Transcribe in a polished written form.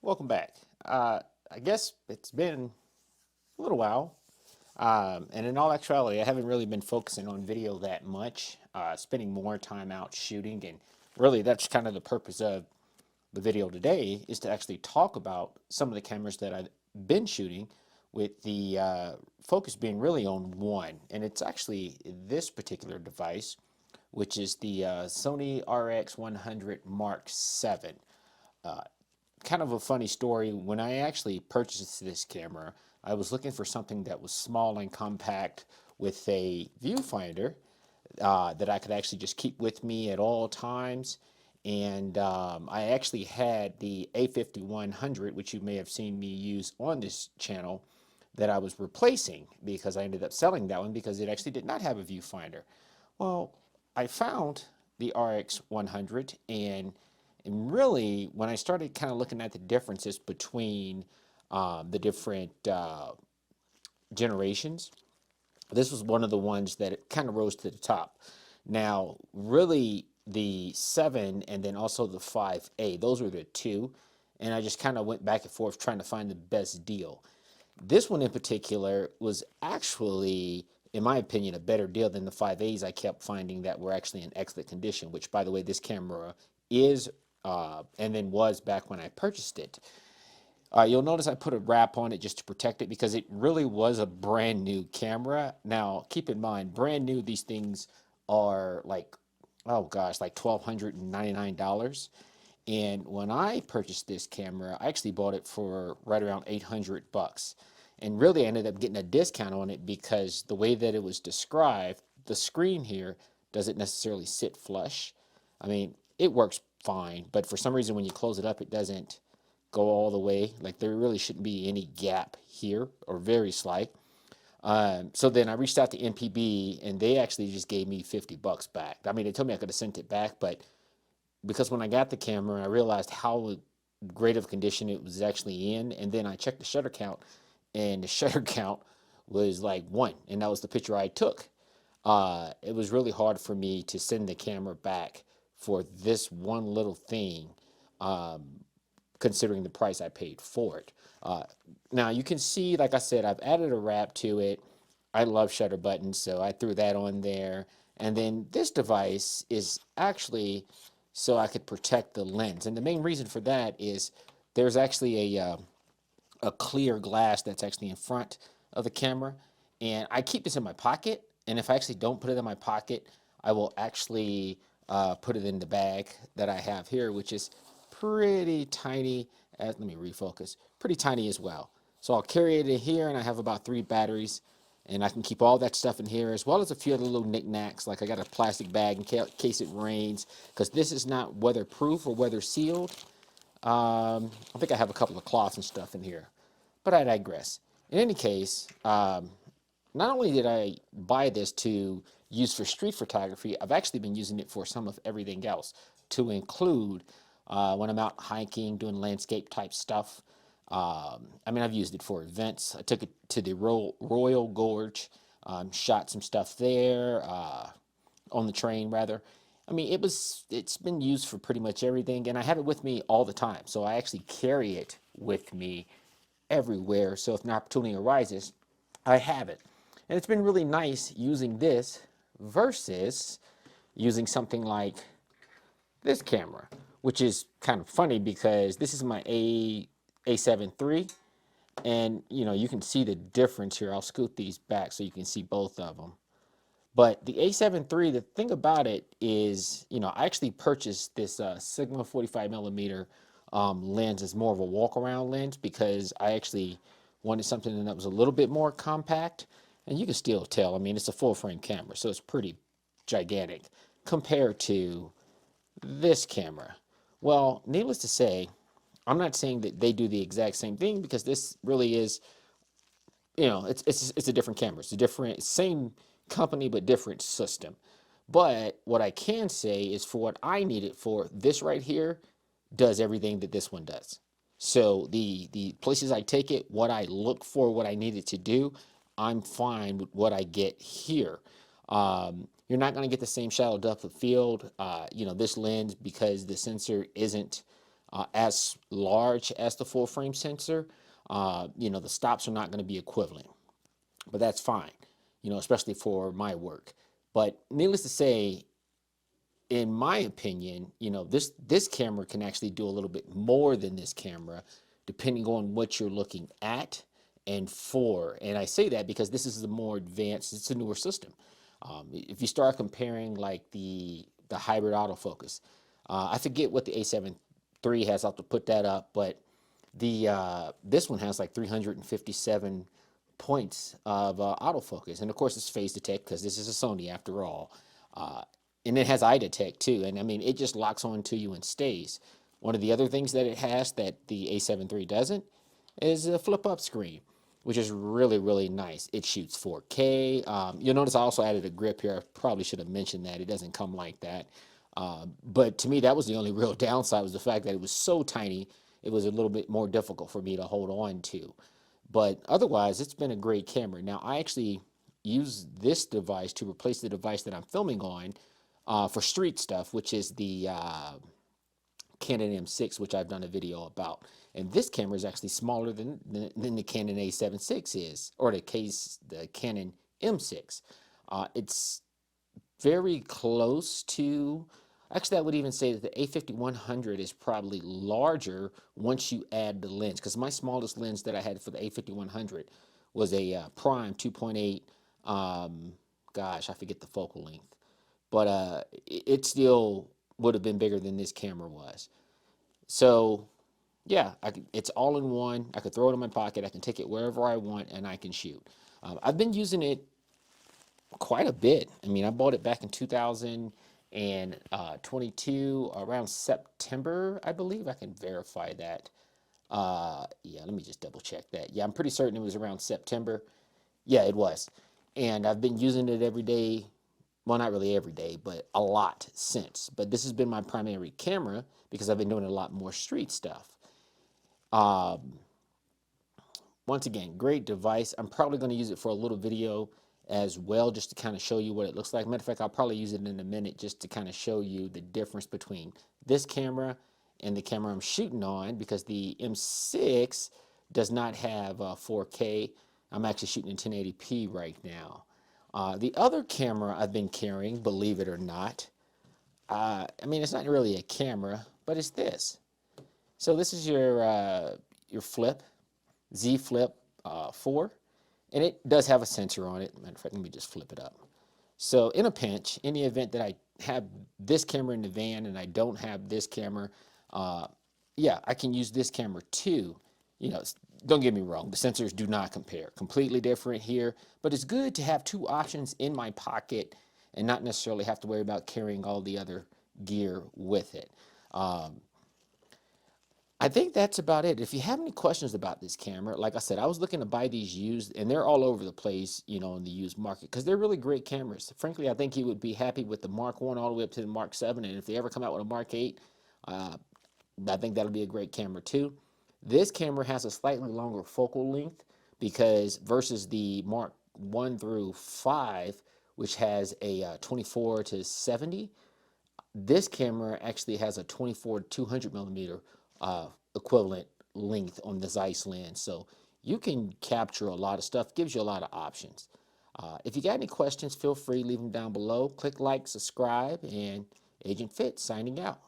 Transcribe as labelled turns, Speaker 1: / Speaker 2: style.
Speaker 1: Welcome back. I guess it's been a little while, and in all actuality, I haven't really been focusing on video that much, spending more time out shooting, and really that's kind of the purpose of the video today is to actually talk about some of the cameras that I've been shooting with the focus being really on one, and it's actually this particular device, which is the Sony RX100 Mark 7. Kind of a funny story. When I actually purchased this camera, I was looking for something that was small and compact with a viewfinder that I could actually just keep with me at all times. And I actually had the A5100, which you may have seen me use on this channel, that I was replacing because I ended up selling that one because it actually did not have a viewfinder. Well, I found the RX100, and really, when I started kind of looking at the differences between the different generations, this was one of the ones that kind of rose to the top. Now, really, the 7 and then also the 5A, those were the two. And I just kind of went back and forth trying to find the best deal. This one in particular was actually, in my opinion, a better deal than the 5As I kept finding that were actually in excellent condition, which, by the way, this camera is and then was back when I purchased it. You'll notice I put a wrap on it just to protect it because it really was a brand new camera. Now, keep in mind, brand new, these things are like, oh gosh, like $1,299. And when I purchased this camera, I actually bought it for right around 800 bucks. And really I ended up getting a discount on it because the way that it was described, the screen here doesn't necessarily sit flush. I mean, it works fine, but for some reason when you close it up, it doesn't go all the way. Like there really shouldn't be any gap here, or very slight. So then I reached out to NPB and they actually just gave me 50 bucks back. I mean, they told me I could have sent it back, but because when I got the camera, I realized how great of condition it was actually in. And then I checked the shutter count, and the shutter count was like 1, and that was the picture I took. It was really hard for me to send the camera back for this one little thing, considering the price I paid for it. Now you can see, like I said, I've added a wrap to it. I love shutter buttons, so I threw that on there. And then this device is actually so I could protect the lens. And the main reason for that is there's actually a clear glass that's actually in front of the camera. And I keep this in my pocket. And if I actually don't put it in my pocket, I will actually put it in the bag that I have here, which is pretty tiny. Let me refocus. Pretty tiny as well. So I'll carry it in here, and I have about 3 batteries. And I can keep all that stuff in here, as well as a few other little knickknacks. Like I got a plastic bag in case it rains, because this is not weatherproof or weather sealed. I think I have a couple of cloths and stuff in here, but I digress. In any case, not only did I buy this to use for street photography, I've actually been using it for some of everything else, to include when I'm out hiking, doing landscape type stuff. I mean, I've used it for events. I took it to the Royal Gorge, shot some stuff there, on the train rather. I mean, it's been used for pretty much everything, and I have it with me all the time. So I actually carry it with me everywhere. So if an opportunity arises, I have it. And it's been really nice using this versus using something like this camera, which is kind of funny because this is my A7 III, and you can see the difference here. I'll scoot these back so you can see both of them. But the A7 III, the thing about it is, I actually purchased this Sigma 45 millimeter lens as more of a walk around lens because I actually wanted something that was a little bit more compact. And you can still tell, I mean, it's a full frame camera, so it's pretty gigantic compared to this camera. Well, needless to say, I'm not saying that they do the exact same thing because this really is, it's a different camera. It's a different, same company, but different system. But what I can say is for what I need it for, this right here does everything that this one does. So the places I take it, what I look for, what I need it to do, I'm fine with what I get here. You're not going to get the same shallow depth of field. This lens, because the sensor isn't as large as the full frame sensor, the stops are not going to be equivalent, but that's fine, especially for my work. But needless to say, in my opinion, this camera can actually do a little bit more than this camera, depending on what you're looking at and for. And I say that because this is a more advanced, it's a newer system. If you start comparing like the hybrid autofocus, I forget what the A7 III has. I'll have to put that up, but this one has like 357 points of autofocus, and of course it's phase detect because this is a Sony after all. Uh, and it has eye detect too, and I mean it just locks onto you and stays. One of the other things that it has that the A7 III doesn't is a flip up screen, which is really nice. It shoots 4K. You'll notice I also added a grip here. I probably should have mentioned that. It doesn't come like that. But to me, that was the only real downside, was the fact that it was so tiny. It was a little bit more difficult for me to hold on to. But otherwise, it's been a great camera. Now, I actually use this device to replace the device that I'm filming on for street stuff, which is the Canon M6, which I've done a video about. And this camera is actually smaller than the Canon A7 VI is, or the Canon M6. It's very close to, actually I would even say that the A5100 is probably larger once you add the lens, because my smallest lens that I had for the A5100 was a prime 2.8, gosh, I forget the focal length, but it still would have been bigger than this camera was. So yeah, it's all in one. I could throw it in my pocket. I can take it wherever I want, and I can shoot. I've been using it quite a bit. I mean, I bought it back in 2022, around September, I believe. I can verify that. Yeah, let me just double check that. Yeah, I'm pretty certain it was around September. Yeah, it was. And I've been using it every day. Well, not really every day, but a lot since. But this has been my primary camera because I've been doing a lot more street stuff. Um, Once again, great device. I'm probably going to use it for a little video as well, just to kind of show you what it looks like. Matter of fact, I'll probably use it in a minute just to kind of show you the difference between this camera and the camera I'm shooting on, because the M6 does not have 4K. I'm actually shooting in 1080p right now. The other camera I've been carrying, believe it or not, I mean, it's not really a camera, but it's this. So this is your flip, Z Flip 4, and it does have a sensor on it. Matter of fact, let me just flip it up. So in a pinch, in the event that I have this camera in the van and I don't have this camera, yeah, I can use this camera too. Don't get me wrong, the sensors do not compare. Completely different here, but it's good to have two options in my pocket and not necessarily have to worry about carrying all the other gear with it. I think that's about it. If you have any questions about this camera, like I said, I was looking to buy these used, and they're all over the place, in the used market, because they're really great cameras. Frankly, I think you would be happy with the Mark 1 all the way up to the Mark 7, and if they ever come out with a Mark 8, uh, I think that'll be a great camera too. This camera has a slightly longer focal length because versus the Mark 1 through 5, which has a 24 to 70, this camera actually has a 24 to 200 millimeter equivalent length on the Zeiss lens. So you can capture a lot of stuff, gives you a lot of options. If you got any questions, feel free, leave them down below. Click like, subscribe, and Agent Fit signing out.